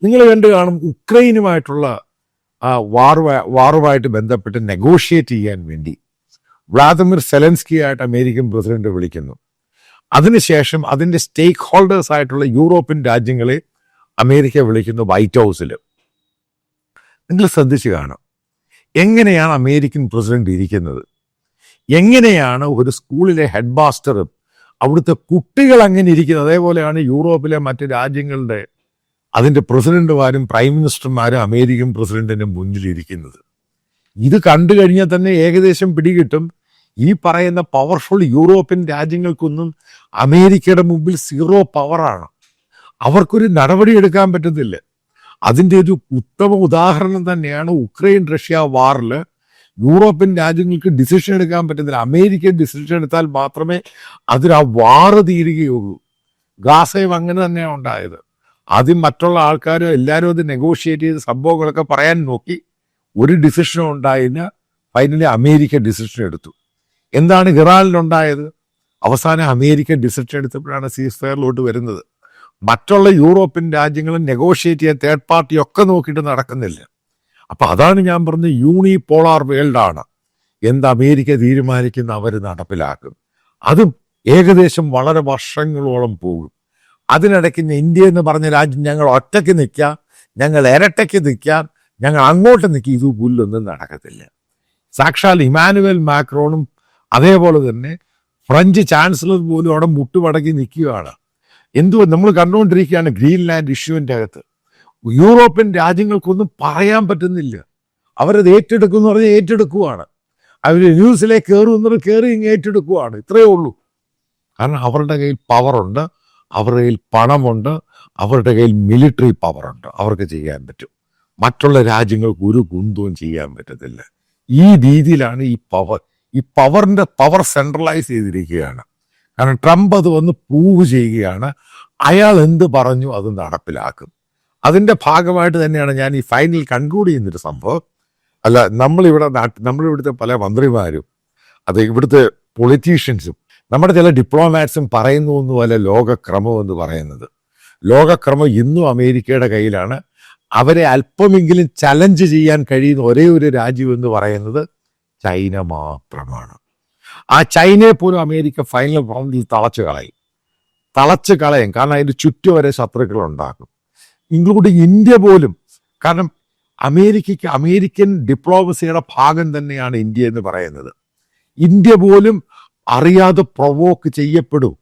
നിങ്ങൾ കണ്ടു കാണും ഉക്രൈനുമായിട്ടുള്ള വാറുമായിട്ട് ബന്ധപ്പെട്ട് നെഗോഷിയേറ്റ് ചെയ്യാൻ വേണ്ടി വ്ളാദിമിർ സെലൻസ്കി ആയിട്ട് അമേരിക്കൻ പ്രസിഡന്റ് വിളിക്കുന്നു. അതിനുശേഷം അതിൻ്റെ സ്റ്റേക്ക് ഹോൾഡേഴ്സ് ആയിട്ടുള്ള യൂറോപ്യൻ രാജ്യങ്ങളെ അമേരിക്ക വിളിക്കുന്നു വൈറ്റ് ഹൗസിൽ. നിങ്ങൾ ശ്രദ്ധിച്ചു കാണും എങ്ങനെയാണ് അമേരിക്കൻ പ്രസിഡന്റ് ഇരിക്കുന്നത്, എങ്ങനെയാണ് ഒരു സ്കൂളിലെ ഹെഡ് മാസ്റ്ററും അവിടുത്തെ കുട്ടികൾ അങ്ങനെ ഇരിക്കുന്നത്. അതേപോലെയാണ് യൂറോപ്പിലെ മറ്റ് രാജ്യങ്ങളുടെ അതിൻ്റെ പ്രസിഡന്റുമാരും പ്രൈം മിനിസ്റ്റർമാരും അമേരിക്കൻ പ്രസിഡന്റിന് മുന്നിലിരിക്കുന്നത്. ഇത് കണ്ടു കഴിഞ്ഞാൽ തന്നെ ഏകദേശം പിടികിട്ടും ഈ പറയുന്ന പവർഫുൾ യൂറോപ്യൻ രാജ്യങ്ങൾക്കൊന്നും അമേരിക്കയുടെ മുമ്പിൽ സീറോ പവറാണ്. അവർക്കൊരു നടപടി എടുക്കാൻ പറ്റുന്നില്ല. അതിൻ്റെ ഒരു ഉത്തമ ഉദാഹരണം തന്നെയാണ് ഉക്രൈൻ റഷ്യ വാറിൽ യൂറോപ്യൻ രാജ്യങ്ങൾക്ക് ഡിസിഷൻ എടുക്കാൻ പറ്റുന്നില്ല. അമേരിക്കൻ ഡിസിഷൻ എടുത്താൽ മാത്രമേ അതിന് ആ വാറ് തീരുകയുള്ളൂ. ഗാസയും അങ്ങനെ തന്നെയാണ് ഉണ്ടായത്. ആദ്യം മറ്റുള്ള ആൾക്കാരും എല്ലാവരും അത് നെഗോഷിയേറ്റ് ചെയ്ത് സംഭവങ്ങളൊക്കെ പറയാൻ നോക്കി, ഒരു ഡിസിഷനും ഉണ്ടായില്ല. ഫൈനലി അമേരിക്ക ഡിസിഷൻ എടുത്തു. എന്താണ് ഇറാനിലുണ്ടായത്? അവസാനം അമേരിക്ക ഡിസിഷൻ എടുത്തപ്പോഴാണ് സീസ് ഫയറിലോട്ട് വരുന്നത്. മറ്റുള്ള യൂറോപ്യൻ രാജ്യങ്ങളും നെഗോഷിയേറ്റ് ചെയ്യാൻ തേർഡ് പാർട്ടി ഒക്കെ നോക്കിയിട്ട് നടക്കുന്നില്ല. അപ്പം അതാണ് ഞാൻ പറഞ്ഞത്, യൂണിപോളാർ വേൾഡാണ്. എന്ത് അമേരിക്ക തീരുമാനിക്കുന്ന അവർ നടപ്പിലാക്കും. അതും ഏകദേശം വളരെ വർഷങ്ങളോളം പോകും. അതിനിടയ്ക്ക് ഇന്ത്യ എന്ന് പറഞ്ഞ രാജ്യം ഞങ്ങൾ ഒറ്റയ്ക്ക് നിൽക്കാം, ഞങ്ങൾ ഇരട്ടയ്ക്ക് നിൽക്കാം, ഞങ്ങൾ അങ്ങോട്ട് നിൽക്കുക, ഇത് പുല്ലൊന്നും നടക്കത്തില്ല. സാക്ഷാൽ ഇമാനുവൽ മാക്രോണും അതേപോലെ തന്നെ ഫ്രഞ്ച് ചാൻസലർ പോലും അവിടെ മുട്ടുമടക്കി നിൽക്കുകയാണ്. നമ്മൾ കണ്ടുകൊണ്ടിരിക്കുകയാണ് ഗ്രീൻലാൻഡ് ഇഷ്യൂവിൻ്റെ അകത്ത്. യൂറോപ്യൻ രാജ്യങ്ങൾക്കൊന്നും പറയാൻ പറ്റുന്നില്ല. അവരത് ഏറ്റെടുക്കുമെന്ന് പറഞ്ഞാൽ ഏറ്റെടുക്കുവാണ്. അവർ ന്യൂസിലേക്ക് കയറുമെന്നത് കയറി ഇങ്ങ് ഏറ്റെടുക്കുവാണ്. ഇത്രയേ ഉള്ളൂ. കാരണം അവരുടെ കയ്യിൽ പവറുണ്ട്, അവരുടെ കയ്യിൽ പണമുണ്ട്, അവരുടെ കയ്യിൽ മിലിറ്ററി പവറുണ്ട്. അവർക്ക് ചെയ്യാൻ പറ്റും. മറ്റുള്ള രാജ്യങ്ങൾക്ക് ഒരു കുന്തവും ചെയ്യാൻ പറ്റത്തില്ല. ഈ രീതിയിലാണ് ഈ പവറിൻ്റെ പവർ സെൻട്രലൈസ് ചെയ്തിരിക്കുകയാണ്. കാരണം ട്രംപ് അത് വന്ന് പ്രൂവ് ചെയ്യുകയാണ്. അയാൾ എന്ത് പറഞ്ഞു അത് നടപ്പിലാക്കും. അതിൻ്റെ ഭാഗമായിട്ട് തന്നെയാണ് ഞാൻ ഈ ഫൈനൽ കൺക്ലൂഡ് ചെയ്യുന്നൊരു സംഭവം. അല്ല, നമ്മളിവിടുത്തെ പല മന്ത്രിമാരും അത് ഇവിടുത്തെ പൊളിറ്റീഷ്യൻസും നമ്മുടെ ചില ഡിപ്ലോമാറ്റ്സും പറയുന്നു എന്നല്ല ലോകക്രമം എന്ന് പറയുന്നത്. ലോകക്രമം ഇന്നും അമേരിക്കയുടെ കയ്യിലാണ്. അവരെ അല്പമെങ്കിലും ചലഞ്ച് ചെയ്യാൻ കഴിയുന്ന ഒരേ ഒരു രാജ്യം എന്ന് പറയുന്നത് ചൈന മാത്രമാണ്. ആ ചൈനയെ പോലും അമേരിക്ക ഫൈനൽ റൗണ്ടിൽ തളച്ച് കളയും. കാരണം അതിൻ്റെ ചുറ്റും വരെ ശത്രുക്കൾ ഉണ്ടാക്കും, ഇൻക്ലൂഡിങ് ഇന്ത്യ പോലും. കാരണം അമേരിക്കൻ ഡിപ്ലോമസിയുടെ ഭാഗം തന്നെയാണ് ഇന്ത്യ എന്ന് പറയുന്നത്. ഇന്ത്യ പോലും അറിയാതെ പ്രൊവോക്ക് ചെയ്യപ്പെടും.